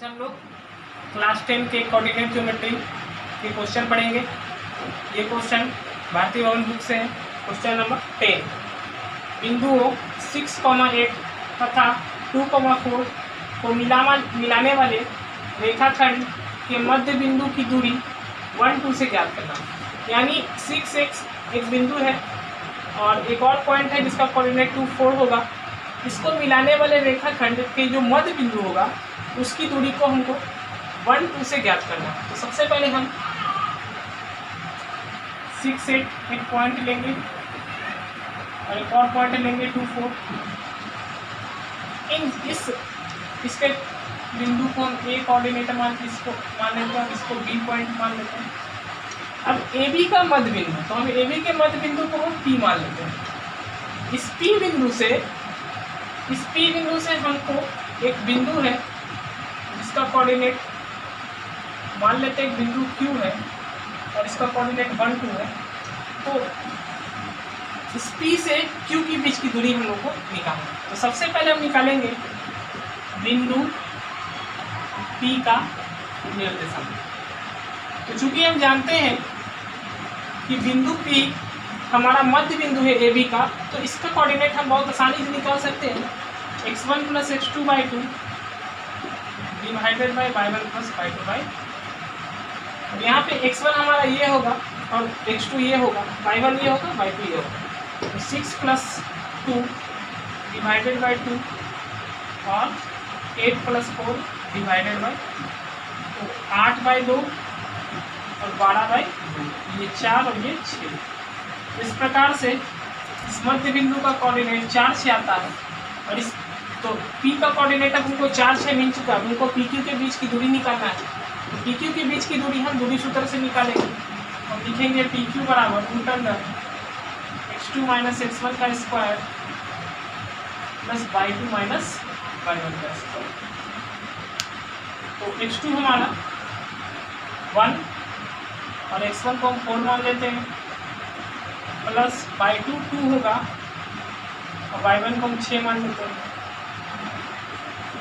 आज हम लोग क्लास 10 के कोऑर्डिनेट ज्योमेट्री के क्वेश्चन पढ़ेंगे। ये क्वेश्चन भारतीय भवन बुक से है। क्वेश्चन नंबर 10, बिंदुओं 6,8 तथा 2,4 को मिलाने वाले रेखाखंड के मध्य बिंदु की दूरी 1, 2 से ज्ञात करना। यानी 6x एक बिंदु है और एक और पॉइंट है जिसका कोऑर्डिनेट 2, 4 होगा। इसको मिलाने वाले रेखाखंड के जो मध्य बिंदु होगा उसकी दूरी को हमको 1, 2 से ज्ञात करना है। तो सबसे पहले हम 6, 8 एक पॉइंट लेंगे और एक और पॉइंट लेंगे 2, 4। इसके बिंदु को हम ए कोऑर्डिनेट मान इसको मान लेते हैं, इसको बी पॉइंट मान लेते हैं। अब ए बी का मध्य बिंदु, तो हम ए बी के मध्य बिंदु को हम पी मान लेते हैं। इस पी बिंदु से हमको एक बिंदु है जिसका कोऑर्डिनेट मान लेते हैं, एक बिंदु Q है और इसका कोऑर्डिनेट 1, 2 है। तो इस P से Q के बीच की दूरी हम लोग को निकालना है। तो सबसे पहले हम निकालेंगे बिंदु P का निर्देशांक। तो चूंकि हम जानते हैं कि बिंदु P हमारा मध्य बिंदु है AB का, तो इसका कोऑर्डिनेट हम बहुत आसानी से निकाल सकते हैं। x1 + x2/2 divided by y1 + y2/। अब यहाँ पे x1 हमारा ये होगा और x2 ये होगा, y1 ये होगा, y2 ये होगा। तो 6 + 2 डिवाइडेड बाय 2 और 8 + 4 डिवाइडेड बाय, तो 8/2 और 12/2, ये 4 और ये 6। इस प्रकार से इस मध्य बिंदु का कोऑर्डिनेट 4, 6 आता है। और इस तो P का कोऑर्डिनेट अब हमको 4, 6 मिल चुका है। हमको PQ के बीच की दूरी निकालना है। तो PQ के बीच की दूरी हम दूरी सूत्र से निकालेंगे और लिखेंगे PQ बराबर x2 - x1 का स्क्वायर प्लस y2 - y1 का स्क्वायर। तो x2 हमारा 1 और x1 को हम 4 मान लेते हैं, प्लस y2 2 होगा और y1 को हम 6 मान लेते हैं।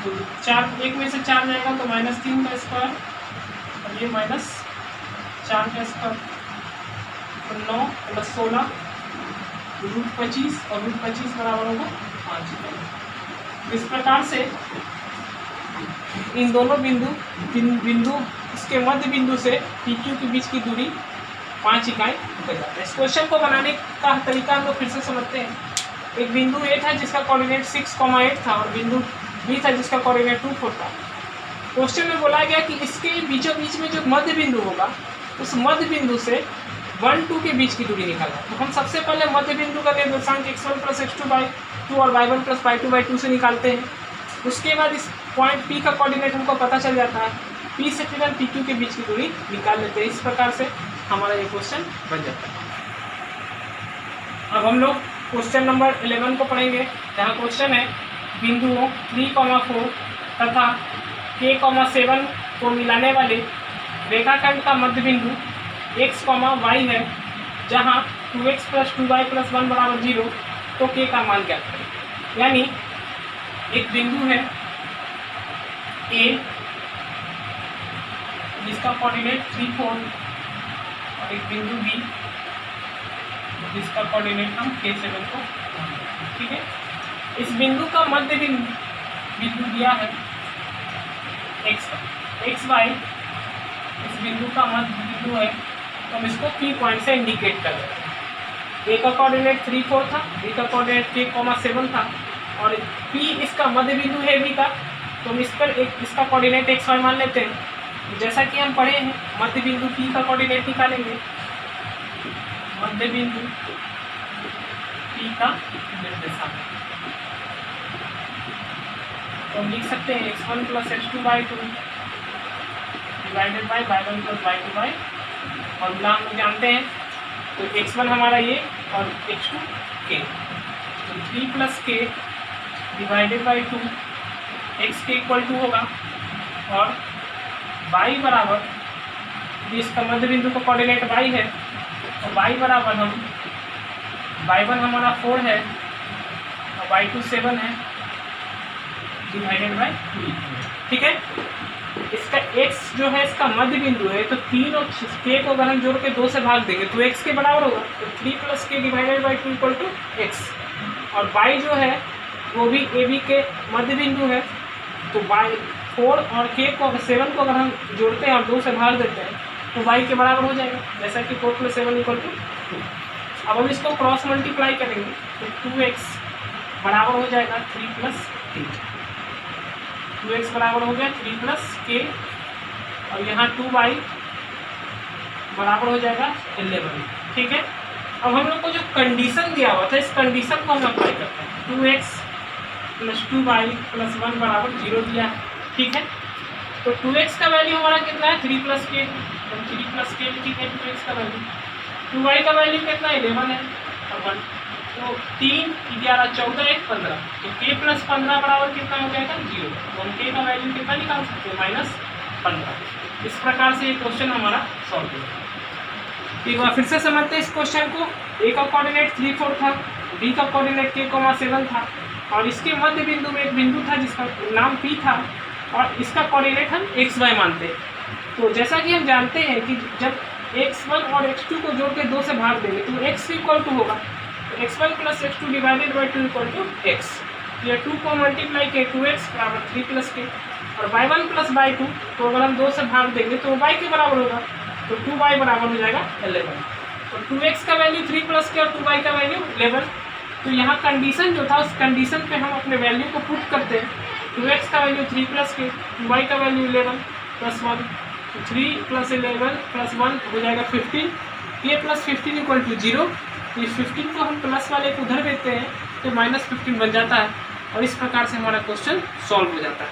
तो 4 एक में से 4 जाएगा तो -3 का स्क्वायर और ये -4 का स्क्वायर, तो 9 + 16 √25 और √25 बराबर होगा 5। इस प्रकार से इन दोनों बिंदु इसके मध्य बिंदु से PQ के बीच की दूरी 5 इकाई हो जाता है। इस क्वेश्चन को बनाने का तरीका हम लोग फिर से समझते हैं। एक बिंदु A था जिसका कोऑर्डिनेट 6,8 था और बिंदु B था जिसका कोऑर्डिनेट 2, 4 था। क्वेश्चन में बोला गया कि इसके बीचों बीच में जो मध्य बिंदु होगा उस मध्य बिंदु से 1, 2 के बीच की दूरी निकालना। तो हम सबसे पहले मध्य बिंदु का निर्देशांक x1 + x2/2 और y1 + y2/2 से निकालते हैं। उसके बाद इस पॉइंट P का कोऑर्डिनेट हमको पता चल जाता है। P से फिर हम PQ के बीच की दूरी निकाल लेते हैं। इस प्रकार से हमारा ये क्वेश्चन बन जाता है। अब हम लोग क्वेश्चन नंबर 11 को पढ़ेंगे, जहाँ क्वेश्चन है बिंदुओं 3,4 तथा k,7 को मिलाने वाले रेखाखंड का मध्य बिंदु x, y है, जहाँ 2x + 2y + 1 = 0, तो k का मान ज्ञात करें। यानी एक बिंदु है A जिसका कोऑर्डिनेट 3, 4 और एक बिंदु B जिसका कोऑर्डिनेट हम k7 को, ठीक है। इस बिंदु का मध्य बिंदु दिया है xy, इस बिंदु का मध्य बिंदु है, तो हम इसको P पॉइंट से इंडिकेट कर रहे हैं। A का कोऑर्डिनेट 3, 4 था, B का कोऑर्डिनेट k,7 था और P इसका मध्य बिंदु है B का, तो हम इस पर इसका कोऑर्डिनेट xy मान लेते हैं। जैसा कि हम पढ़े हैं, मध्य बिंदु P का कोऑर्डिनेट निकालेंगे। मध्य बिंदु P का निर्देशांक तो हम लिख सकते हैं x1 + x2/2 divided by y1 + y2/। Formula हम लोग जानते हैं, तो x1 हमारा ये और x2 k, तो 3 + k डिवाइडेड बाय 2, x के इक्वल टू होगा और y बराबर, इसका मध्य बिंदु का कोऑर्डिनेट y है, तो y बराबर हम y1 हमारा 4 है और y2 7 है डिवाइडेड बाय 2, ठीक है। इसका x जो है इसका मध्य बिंदु है, तो 3 और k को अगर हम जोड़ के 2 से भाग देंगे तो x के बराबर होगा, तो 3 + k divided by 2 equal to x। और y जो है वो भी AB के मध्य बिंदु है, तो y 4 और k को 7 को अगर हम जोड़ते हैं और 2 से भाग देते हैं तो y के बराबर हो जाएगा, जैसा कि 4 + 7 इक्वल टू 2। अब हम इसको क्रॉस मल्टीप्लाई करेंगे तो 2x बराबर हो जाएगा 3 + k, 2x बराबर हो गया 3 + k, और यहाँ 2y बराबर हो जाएगा 11। ठीक है, अब हम लोग को जो कंडीशन दिया हुआ था इस कंडीशन को हम अप्लाई करते हैं। 2x + 2y + 1 बराबर 0 दिया है। ठीक है, तो 2x का वैल्यू हमारा कितना है 3 + k, तो 3 + k लिखेंगे 2x का वैल्यू। 2y का वैल्यू कितना 11 है और 1, तो 3 11 14 1 15, तो k + 15 बराबर कितना हो जाएगा 0, तो हम k का वैल्यू कितना निकाल सकते हैं -15। इस प्रकार से ये क्वेश्चन हमारा सॉल्व होगा। एक बार फिर से समझते हैं इस क्वेश्चन को। a का कोऑर्डिनेट 3 4 था, b का कोऑर्डिनेट k, 7 था, और इसके मध्य बिंदु में एक बिंदु था जिसका नाम p था, और इसका कोऑर्डिनेट हम xy मानते हैं। तो जैसा कि हम जानते हैं कि जब x1 और x2 को जोड़ के 2 से भाग देंगे तो x इक्वल टू होगा, तो x1 + x2 divided by 2 equal to x। ये 2 को मल्टीप्लाई के 2x बराबर 3 + k, और y1 + y2 को अगर हम 2 से भाग देंगे तो y के बराबर होगा, तो 2y बराबर हो जाएगा 11। तो 2x का वैल्यू 3 + k और 2y का वैल्यू 11। तो यहाँ कंडीशन जो था उस कंडीशन पे हम अपने वैल्यू को पुट करते हैं। 2x का वैल्यू 3 + k, 2y का वैल्यू 11 + 1, तो 3 + 11 + 1 हो जाएगा 15, k + 15 इक्वल टू 0। तो इस 15 को हम प्लस वाले को उधर देते हैं तो -15 बन जाता है, और इस प्रकार से हमारा क्वेश्चन सॉल्व हो जाता है।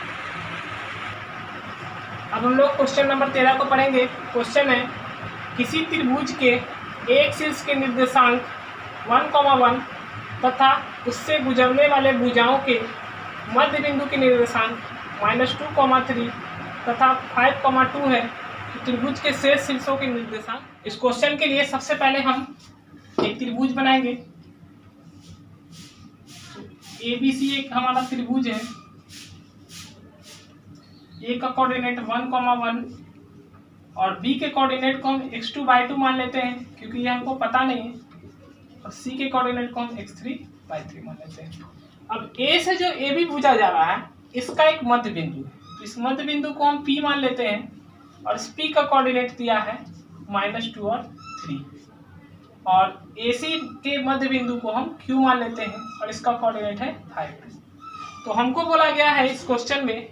अब हम लोग क्वेश्चन नंबर 13 को पढ़ेंगे। क्वेश्चन है, किसी त्रिभुज के एक शीर्ष के निर्देशांक 1,1 तथा उससे गुजरने वाले भुजाओं के मध्य बिंदु के निर्देशांक -2,3 तथा 5,2 है, तो त्रिभुज के शेष शीर्षों के निर्देशांक। इस क्वेश्चन के लिए सबसे पहले हम एक त्रिभुज बनाएंगे। ABC एक हमारा त्रिभुज है, A का कोऑर्डिनेट 1,1 और B के कोऑर्डिनेट को हम x2/2 मान लेते हैं क्योंकि ये हमको पता नहीं है, और C के कोऑर्डिनेट को हम x3/3 मान लेते हैं। अब A से जो AB भुजा जा रहा है इसका एक मध्य बिंदु है, तो इस मध्य बिंदु को हम P मान लेते हैं, और इस P का कोऑर्डिनेट दिया है -2 और 3, और AC के मध्य बिंदु को हम Q मान लेते हैं और इसका कोऑर्डिनेट है 5। तो हमको बोला गया है इस क्वेश्चन में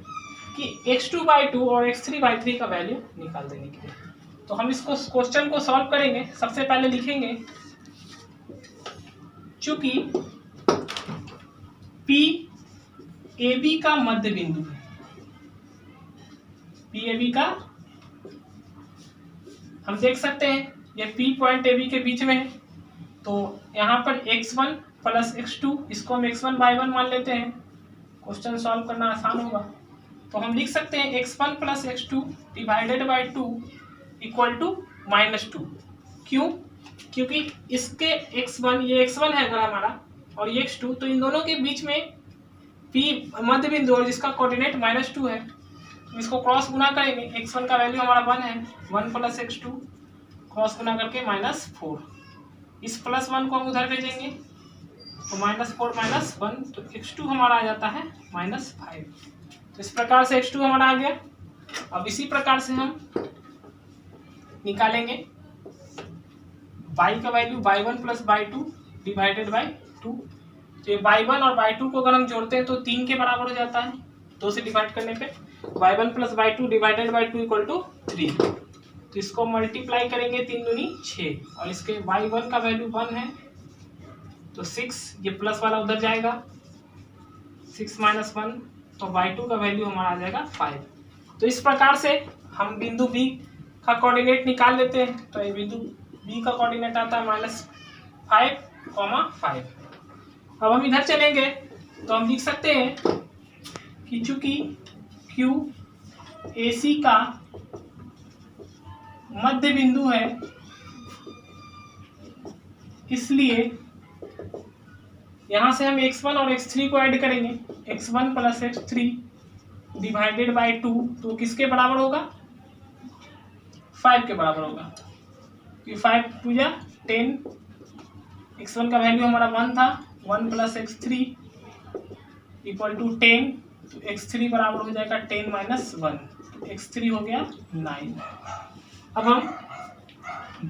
कि x2/2 और x3/3 का वैल्यू निकाल देने के लिए। तो हम इसको क्वेश्चन को सॉल्व करेंगे। सबसे पहले लिखेंगे, चूंकि P AB का मध्य बिंदु है, P AB का हम देख सकते हैं ये P पॉइंट AB के बीच में है, तो यहाँ पर x1 + x2 इसको हम x1/1 मान लेते हैं। क्वेश्चन सॉल्व करना आसान होगा, तो हम लिख सकते हैं x1 + x2 divided by 2 equal to -2। क्यों? क्योंकि इसके x1 ये x1 है अगर हमारा और ये x2, तो इन दोनों के बीच में P मध्य बिंदु और जिसका कोऑर्डिनेट -2 है, तो इसको क्रॉस गुना करेंगे। x1 का वैल्यू हमारा 1 है, 1 + x2 क्रॉस गुना करके -4, इस +1 को हम उधर भेजेंगे तो -4 - 1, तो x2 हमारा आ जाता है -5। तो इस प्रकार से x2 हमारा आ गया। अब इसी प्रकार से हम निकालेंगे y का value y1 + y2 divided by 2। तो ये y1 और y2 को अगर हम जोड़ते हैं तो 3 के बराबर हो जाता है, 2 से डिवाइड करने पे y1 + y2 divided by 2 equal to 3। तो इसको मल्टीप्लाई करेंगे 3 दूनी 6, और इसके y1 का वैल्यू 1 है तो 6, ये प्लस वाला उधर जाएगा, 6 - 1, तो y2 का वैल्यू हमारा आ जाएगा 5। तो इस प्रकार से हम बिंदु B का कोऑर्डिनेट निकाल लेते हैं। तो ये बिंदु B का कोऑर्डिनेट आता है -5,5। अब हम इधर चलेंगे तो हम लिख सकते हैं कि चूंकि Q AC का मध्य बिंदु है, इसलिए यहाँ से हम x1 और x3 को ऐड करेंगे। x1 + x3 डिवाइडेड बाय 2 तो किसके बराबर होगा, 5 के बराबर होगा। कि 5 2 या 10, x1 का वैल्यू हमारा 1 था, 1 प्लस x3 इक्वल टू 10, तो x3 बराबर हो जाएगा 10 माइनस 1, तो x3 हो गया 9। अब हम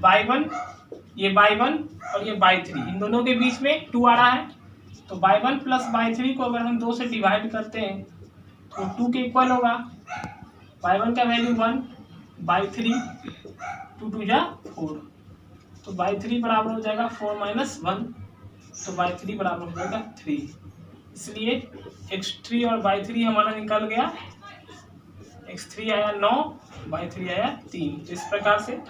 y1, ये y1 और ये y3 इन दोनों के बीच में 2 आ रहा है, तो y1 प्लस y3 को अगर हम 2 से डिवाइड करते हैं तो 2 के इक्वल होगा। y1 का वैल्यू 1, y3 2 2 जा 4, तो y3 बराबर हो जाएगा 4 माइनस 1, तो y3 बराबर हो जाएगा 3। इसलिए x3 और y3 हमारा निकल गया, x3 आया 9, y3 आया 3। इस प्रकार से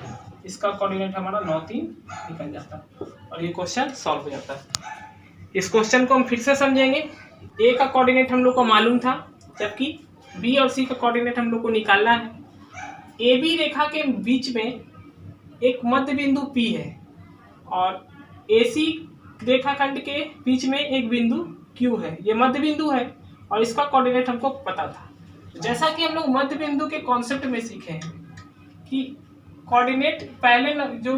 इसका कोऑर्डिनेट हमारा 9 3 निकल जाता है और ये क्वेश्चन सॉल्व हो जाता है। इस क्वेश्चन को हम फिर से समझेंगे। ए का कोऑर्डिनेट हम लोग को मालूम था, जबकि बी और सी का कोऑर्डिनेट हम लोग को निकालना है। ए बी रेखा के बीच में एक मध्य बिंदु P है और AC रेखाखंड के बीच में एक बिंदु Q है। ये मध्य बिंदु है और इसका कोऑर्डिनेट हमको पता था। जैसा कि हम लोग मध्य बिंदु के कॉन्सेप्ट में सीखे हैं कि कोऑर्डिनेट पहले जो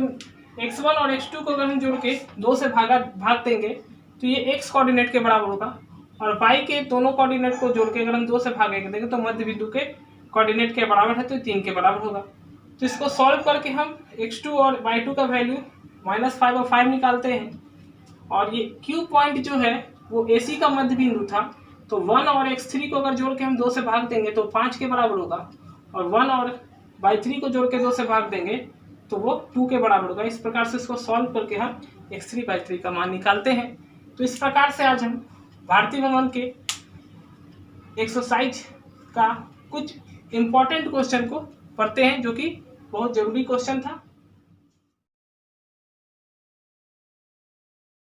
x1 और x2 को अगर हम जोड़ के 2 से भाग देंगे तो ये x कोऑर्डिनेट के बराबर होगा, और y के दोनों कोऑर्डिनेट को जोड़ के अगर हम 2 से भाग देंगे तो मध्य बिंदु के कोऑर्डिनेट के बराबर है, तो 3 के बराबर होगा। तो इसको सॉल्व करके हम x2 और y2 का वैल्यू -5 और 5 निकालते हैं, और ये Q पॉइंट जो है वो AC का मध्य बिंदु था, तो 1 और x3 को अगर जोड़ के हम 2 से भाग देंगे तो 5 के बराबर होगा, और 1 और y3 को जोड़ के 2 से भाग देंगे तो वो 2 के बराबर होगा। इस प्रकार से इसको सॉल्व करके हम x3 y3 का मान निकालते हैं। तो इस प्रकार से आज हम भारतीय भवन के एक्सरसाइज का कुछ इम्पोर्टेंट क्वेश्चन को पढ़ते हैं, जो कि बहुत जरूरी क्वेश्चन था।